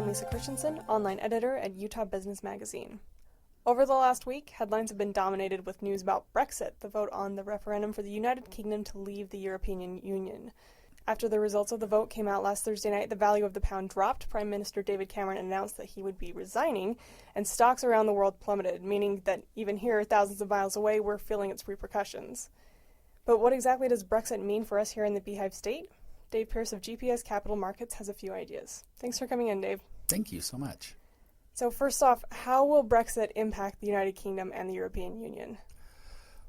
Lisa Christensen, online editor at Utah Business Magazine. Over the last week, headlines have been dominated with news about Brexit, the vote on the referendum for the United Kingdom to leave the European Union. After the results of the vote came out last Thursday night, the value of the pound dropped. Prime Minister David Cameron announced that he would be resigning, and stocks around the world plummeted, meaning that even here, thousands of miles away, we're feeling its repercussions. But what exactly does Brexit mean for us here in the Beehive State? Dave Pierce of GPS Capital Markets has a few ideas. Thanks for coming in, Dave. Thank you so much. So first off, how will Brexit impact the United Kingdom and the European Union?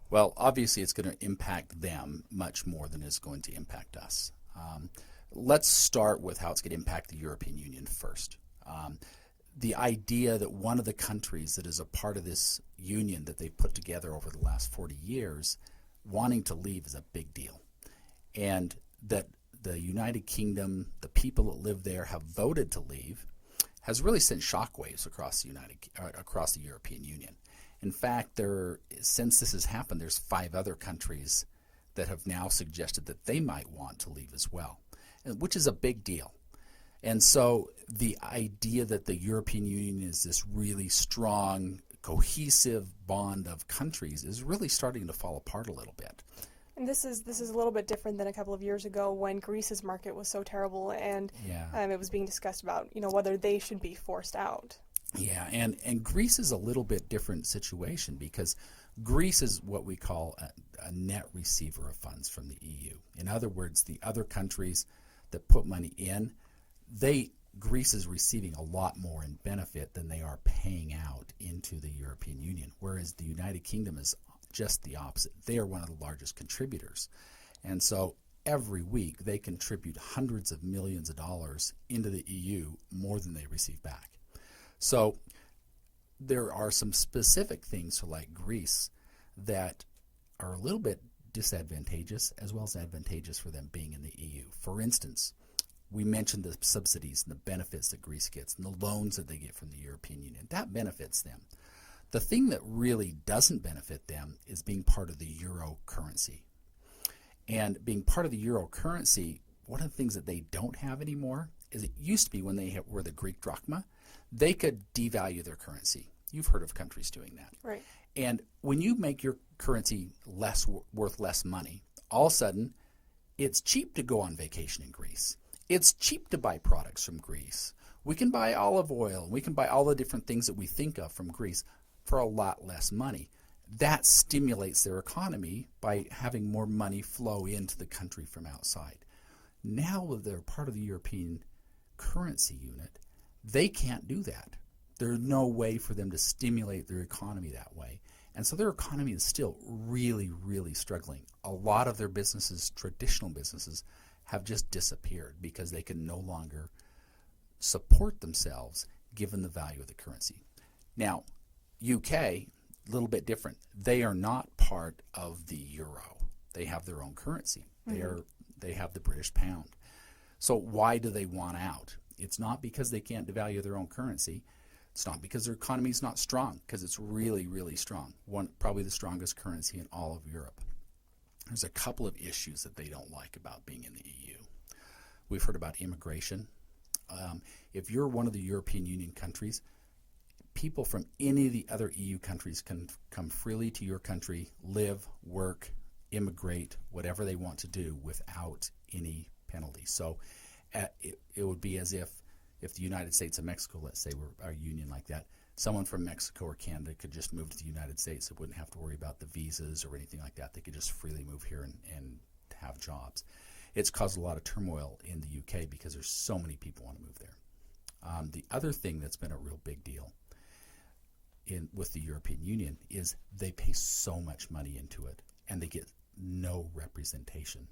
Well, obviously it's going to impact them much more than it's going to impact us. Let's start with how it's going to impact the European Union first. The idea that one of the countries that is a part of this union that they've put together over the last 40 years wanting to leave is a big deal. And that the United Kingdom, the people that live there, have voted to leave has really sent shockwaves across the European Union. In fact, since this has happened, there's 5 other countries that have now suggested that they might want to leave as well, which is a big deal. And so the idea that the European Union is this really strong, cohesive bond of countries is really starting to fall apart a little bit. And this is a little bit different than a couple of years ago when Greece's market was so terrible and it was being discussed about whether they should be forced out. Yeah, and Greece is a little bit different situation because Greece is what we call a net receiver of funds from the EU. In other words, the other countries that put money in, Greece is receiving a lot more in benefit than they are paying out into the European Union, whereas the United Kingdom is just the opposite. They are one of the largest contributors. And so every week they contribute hundreds of millions of dollars into the EU, more than they receive back. So there are some specific things for like Greece that are a little bit disadvantageous as well as advantageous for them being in the EU. For instance, we mentioned the subsidies and the benefits that Greece gets and the loans that they get from the European Union. That benefits them. The thing that really doesn't benefit them is being part of the euro currency. And being part of the euro currency, one of the things that they don't have anymore is it used to be when they were the Greek drachma, they could devalue their currency. You've heard of countries doing that. Right. And when you make your currency worth less money, all of a sudden it's cheap to go on vacation in Greece. It's cheap to buy products from Greece. We can buy olive oil. We can buy all the different things that we think of from Greece for a lot less money. That stimulates their economy by having more money flow into the country from outside. Now that they're part of the European currency unit, they can't do that. There's no way for them to stimulate their economy that way. And so their economy is still really, really struggling. A lot of their businesses, traditional businesses, have just disappeared because they can no longer support themselves given the value of the currency. Now, UK, a little bit different. They are not part of the euro. They have their own currency. Mm-hmm. They have the British pound. So why do they want out? It's not because they can't devalue their own currency. It's not because their economy is not strong, because it's really, really strong. Probably the strongest currency in all of Europe. There's a couple of issues that they don't like about being in the EU. We've heard about immigration. If you're one of the European Union countries, people from any of the other EU countries can come freely to your country, live, work, immigrate, whatever they want to do without any penalty. So it would be as if the United States and Mexico, let's say, were a union like that, someone from Mexico or Canada could just move to the United States. It wouldn't have to worry about the visas or anything like that. They could just freely move here and have jobs. It's caused a lot of turmoil in the UK because there's so many people want to move there. The other thing that's been a real big deal with the European Union is they pay so much money into it and they get no representation.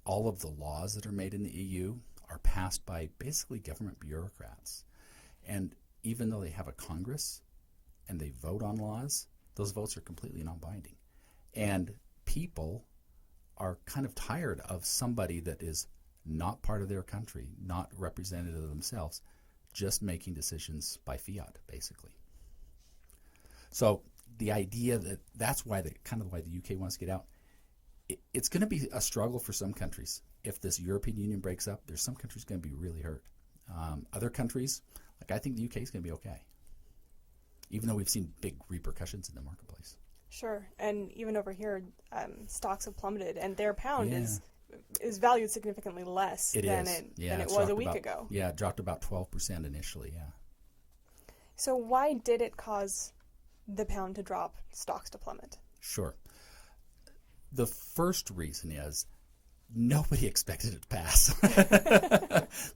All of the laws that are made in the EU are passed by basically government bureaucrats. And even though they have a Congress and they vote on laws, those votes are completely non-binding. And people are kind of tired of somebody that is not part of their country, not representative of themselves, just making decisions by fiat, basically. So the idea that's why the UK wants to get out. It's going to be a struggle for some countries. If this European Union breaks up, there's some countries going to be really hurt. Other countries, like I think the UK is going to be okay, even though we've seen big repercussions in the marketplace. Sure, and even over here, stocks have plummeted, and their pound Yeah. is valued significantly less than it was a week ago. Yeah, it dropped about 12% initially, yeah. So why did it cause the pound to drop, stocks to plummet? Sure. The first reason is nobody expected it to pass.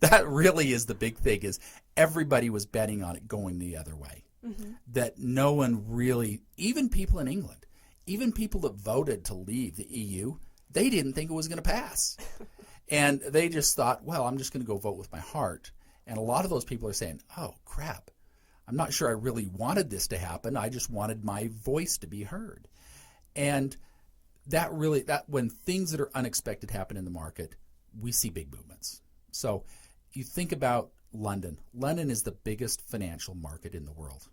That really is the big thing, is everybody was betting on it going the other way. Mm-hmm. That no one really, even people in England, even people that voted to leave the EU, they didn't think it was going to pass. And they just thought, well, I'm just going to go vote with my heart. And a lot of those people are saying, oh, crap, I'm not sure I really wanted this to happen. I just wanted my voice to be heard. And that when things that are unexpected happen in the market, we see big movements. So you think about London. London is the biggest financial market in the world.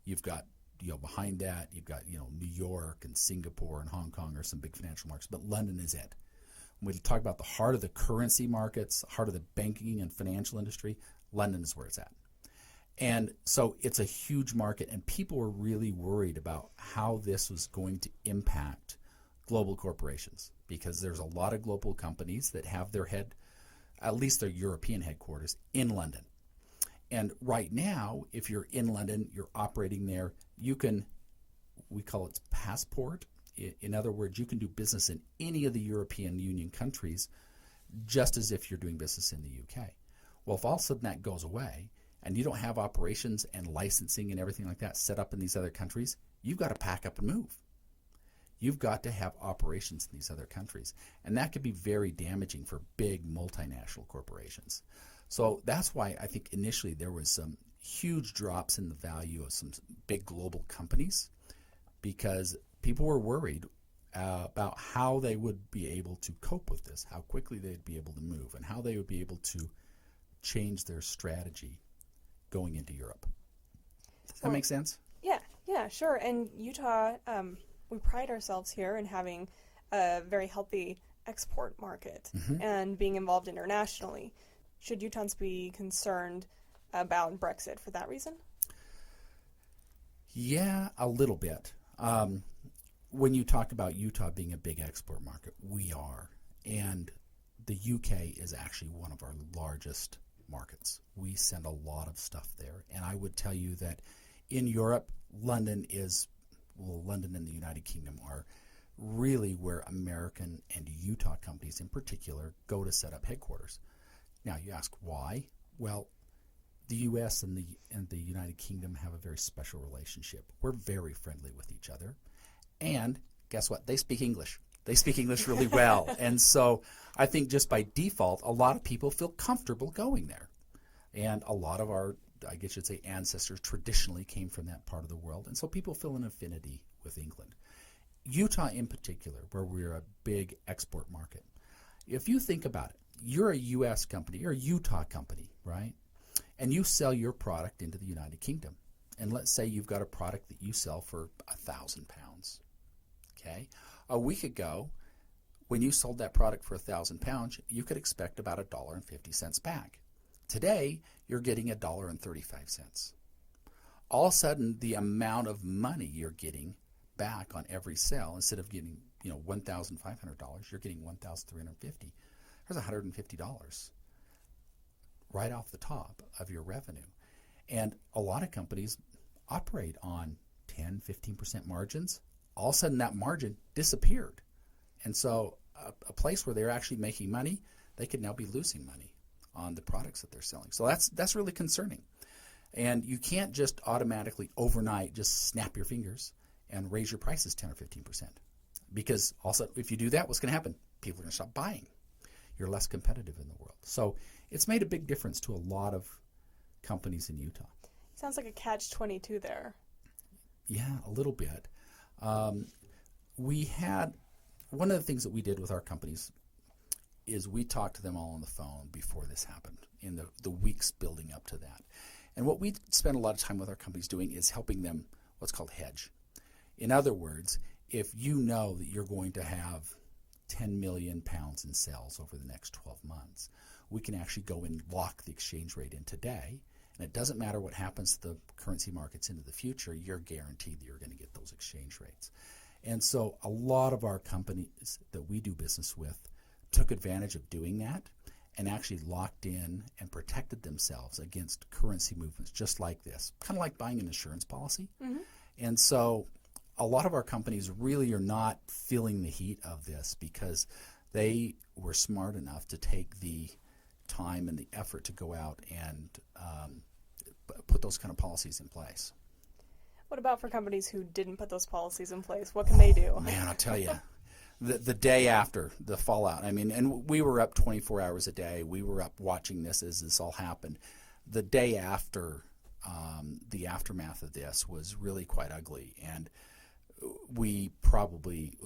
You've got, behind that, you've got, New York and Singapore and Hong Kong are some big financial markets, but London is it. When we talk about the heart of the currency markets, heart of the banking and financial industry, London is where it's at. And so it's a huge market, and people were really worried about how this was going to impact global corporations, because there's a lot of global companies that have at least their European headquarters in London. And right now, if you're in London, you're operating there, we call it passport. In other words, you can do business in any of the European Union countries just as if you're doing business in the UK. Well, if all of a sudden that goes away and you don't have operations and licensing and everything like that set up in these other countries, you've got to pack up and move. You've got to have operations in these other countries. And that could be very damaging for big multinational corporations. So that's why I think initially there was some huge drops in the value of some big global companies, because people were worried about how they would be able to cope with this, how quickly they'd be able to move, and how they would be able to change their strategy going into Europe. Does that make sense? Yeah, sure. And Utah, we pride ourselves here in having a very healthy export market and being involved internationally. Should Utahns be concerned about Brexit for that reason? Yeah, a little bit. When you talk about Utah being a big export market, we are. And the UK is actually one of our largest markets. We send a lot of stuff there. And I would tell you that in Europe, London and the United Kingdom are really where American and Utah companies in particular go to set up headquarters. Now, you ask why? Well, the U.S. and the United Kingdom have a very special relationship. We're very friendly with each other. And guess what? They speak English. They speak English really well. And so I think just by default, a lot of people feel comfortable going there. And a lot of our, I guess you'd say, ancestors traditionally came from that part of the world. And so people feel an affinity with England. Utah in particular, where we're a big export market. If you think about it, you're a U.S. company, you're a Utah company, right? And you sell your product into the United Kingdom. And let's say you've got a product that you sell for 1,000 pounds. Okay? A week ago, when you sold that product for 1,000 pounds, you could expect about $1.50 back. Today, you're getting $1.35. All of a sudden, the amount of money you're getting back on every sale, instead of getting $1,500, you're getting $1,350. There's $150 right off the top of your revenue. And a lot of companies operate on 10, 15% margins. All of a sudden that margin disappeared. And so a place where they're actually making money, they could now be losing money on the products that they're selling. So that's really concerning. And you can't just automatically overnight just snap your fingers and raise your prices 10 or 15%. Because also if you do that, what's going to happen? People are going to stop buying. You're less competitive in the world. So it's made a big difference to a lot of companies in Utah. Sounds like a catch-22 there. Yeah, a little bit. We had, one of the things that we did with our companies is we talked to them all on the phone before this happened, in the weeks building up to that. And what we spent a lot of time with our companies doing is helping them what's called hedge. In other words, if you know that you're going to have 10 million pounds in sales over the next 12 months, we can actually go and lock the exchange rate in today. And it doesn't matter what happens to the currency markets into the future, you're guaranteed that you're going to get those exchange rates. And so a lot of our companies that we do business with took advantage of doing that and actually locked in and protected themselves against currency movements just like this, kind of like buying an insurance policy. Mm-hmm. And so a lot of our companies really are not feeling the heat of this because they were smart enough to take the time and the effort to go out and put those kind of policies in place. What about for companies who didn't put those policies in place? What can they do? Man, I'll tell you. The day after the fallout, I mean, and we were up 24 hours a day. We were up watching this as this all happened. The day after, the aftermath of this was really quite ugly, and it was probably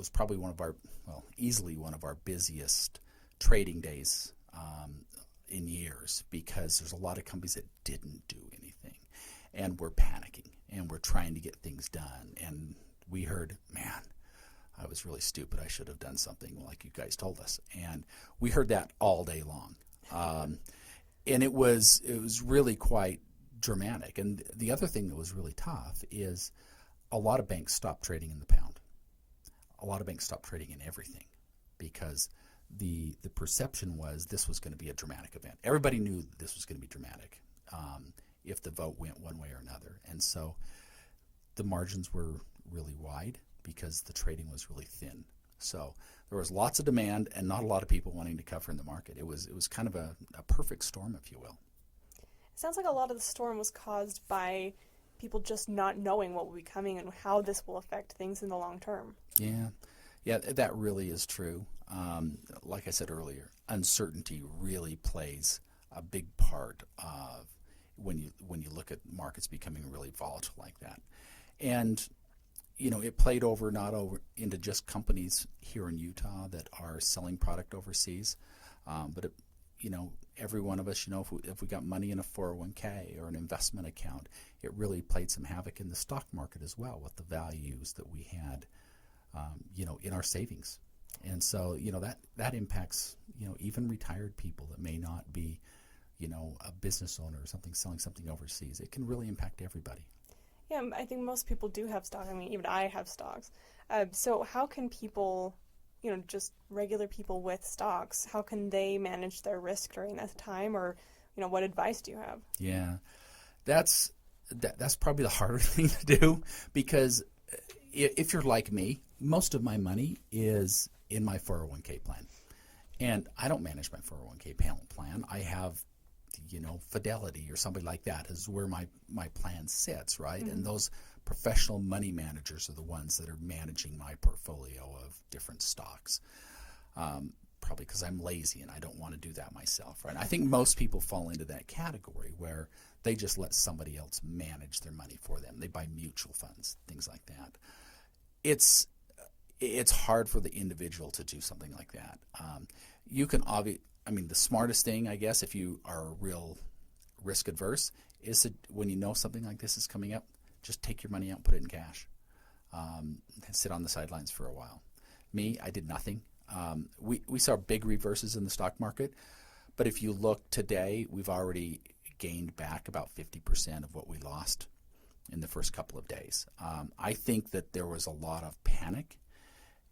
easily one of our busiest trading days in years, because there's a lot of companies that didn't do anything, and we're panicking, and we're trying to get things done, and we heard, man, I was really stupid. I should have done something like you guys told us. And we heard that all day long. And it was really quite dramatic. And the other thing that was really tough is a lot of banks stopped trading in the pound. A lot of banks stopped trading in everything because the perception was this was going to be a dramatic event. Everybody knew that this was going to be dramatic if the vote went one way or another. And so the margins were really wide because the trading was really thin. So there was lots of demand and not a lot of people wanting to cover in the market. It was kind of a perfect storm, if you will. It sounds like a lot of the storm was caused by people just not knowing what will be coming and how this will affect things in the long term. Yeah, that really is true. Like I said earlier, uncertainty really plays a big part of when you look at markets becoming really volatile like that. And it played not over into just companies here in Utah that are selling product overseas, but every one of us, if we got money in a 401k or an investment account, it really played some havoc in the stock market as well with the values that we had, in our savings. And so, that impacts, even retired people that may not be, a business owner or something selling something overseas. It can really impact everybody. Yeah, I think most people do have stock. I mean, even I have stocks. So how can people, just regular people with stocks, how can they manage their risk during that time? Or, what advice do you have? Yeah, that's probably the harder thing to do, because if you're like me, most of my money is in my 401k plan. And I don't manage my 401k plan. I have Fidelity or somebody like that is where my plan sits, right? Mm-hmm. And those professional money managers are the ones that are managing my portfolio of different stocks. Probably because I'm lazy and I don't want to do that myself, right? I think most people fall into that category where they just let somebody else manage their money for them. They buy mutual funds, things like that. It's hard for the individual to do something like that. You can the smartest thing, I guess, if you are real risk adverse, is to, when you know something like this is coming up, just take your money out and put it in cash. And sit on the sidelines for a while. Me, I did nothing. We saw big reverses in the stock market, but if you look today, we've already gained back about 50% of what we lost in the first couple of days. I think that there was a lot of panic,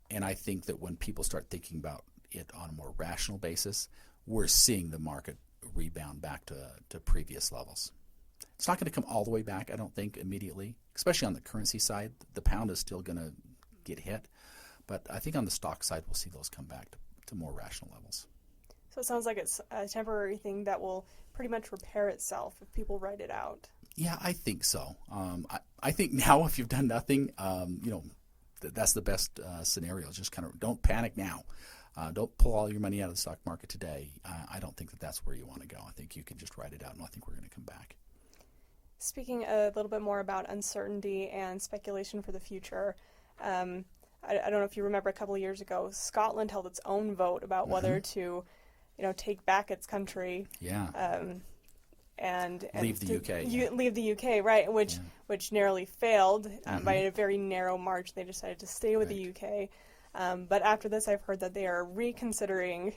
and I think that when people start thinking about it on a more rational basis, we're seeing the market rebound back to previous levels. It's not going to come all the way back, I don't think, immediately, especially on the currency side. The pound is still going to get hit, but I think on the stock side, we'll see those come back to more rational levels. So it sounds like it's a temporary thing that will pretty much repair itself if people write it out. Yeah, I think so. I think now if you've done nothing, that's the best scenario. Just kind of don't panic now. Don't pull all your money out of the stock market today. I don't think that that's where you want to go. I think you can just write it out, and I think we're going to come back. Speaking a little bit more about uncertainty and speculation for the future, I don't know if you remember a couple of years ago, Scotland held its own vote about whether to, take back its country. Yeah. And leave the UK. Leave the UK, right? Which narrowly failed by a very narrow margin. They decided to stay with the UK. But after this, I've heard that they are reconsidering,